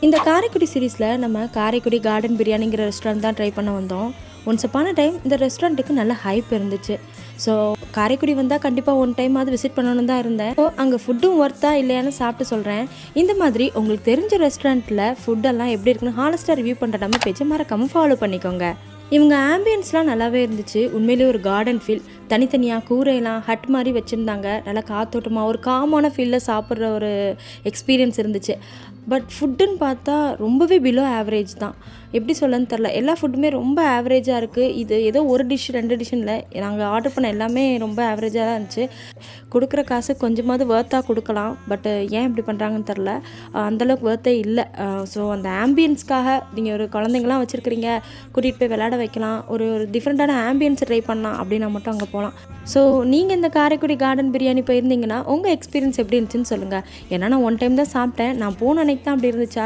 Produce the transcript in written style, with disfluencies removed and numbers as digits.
இந்த காரைக்குடி சீரீஸில் நம்ம காரைக்குடி கார்டன் பிரியாணிங்கிற ரெஸ்டாரண்ட் தான் ட்ரை பண்ண வந்தோம். ஒன்ஸ் அப்பான டைம் இந்த ரெஸ்டாரண்ட்டுக்கு நல்ல ஹைப் இருந்துச்சு. ஸோ காரைக்குடி வந்தால் கண்டிப்பாக ஒன் டைம் அது விசிட் பண்ணணும்னு தான் இருந்தேன். ஸோ அங்கே ஃபுட்டும் ஒர்த்தா இல்லையான்னு சாப்பிட்டு சொல்கிறேன். இந்த மாதிரி உங்களுக்கு தெரிஞ்ச ரெஸ்டாரண்ட்டில் ஃபுட்டெல்லாம் எப்படி இருக்குன்னு ஹானஸ்ட்டாக ரிவ்யூ பண்ணுற நம்ம பேஜை மறக்காமல் ஃபாலோ பண்ணிக்கோங்க. இவங்க ஆம்பியன்ஸ்லாம் நல்லாவே இருந்துச்சு. உண்மையிலேயே ஒரு கார்டன் ஃபீல். தனித்தனியாக கூரையெல்லாம் ஹட் மாதிரி வச்சுருந்தாங்க. நல்லா காத்தோட்டமாக ஒரு காமான ஃபீலில் சாப்பிட்ற ஒரு எக்ஸ்பீரியன்ஸ் இருந்துச்சு. பட் ஃபுட்டுன்னு பார்த்தா ரொம்பவே பிலோ ஆவரேஜ் தான். எப்படி சொல்லன்னு தெரில. எல்லா ஃபுட்டுமே ரொம்ப ஆவரேஜாக இருக்குது. இது ஏதோ ஒரு டிஷ் 2 டிஷ்ஷுன்னு இல்லை, நாங்கள் ஆர்டர் பண்ண எல்லாமே ரொம்ப ஆவரேஜாக தான் இருந்துச்சு. கொடுக்குற காசு கொஞ்சமாவது ஒர்த்தாக கொடுக்கலாம். பட் ஏன் இப்படி பண்ணுறாங்கன்னு தெரில. அந்தளவுக்கு ஒர்த்தே இல்லை. ஸோ அந்த ஆம்பியன்ஸ்க்காக நீங்கள் ஒரு குழந்தைங்களாம் வச்சுருக்கிறீங்க, கூட்டிகிட்டு போய் விளையாட வைக்கலாம், ஒரு டிஃப்ரெண்ட்டான ஆம்பியன்ஸை ட்ரை பண்ணலாம் அப்படின்னா மட்டும் அங்கே போகலாம். ஸோ நீங்கள் இந்த காரைக்குடி கார்டன் பிரியாணி போயிருந்தீங்கன்னா உங்கள் எக்ஸ்பீரியன்ஸ் எப்படி இருந்துச்சுன்னு சொல்லுங்கள். ஏன்னா நான் ஒன் டைம் தான் சாப்பிட்டேன். நான் போன அன்னைக்கு தான் அப்படி இருந்துச்சா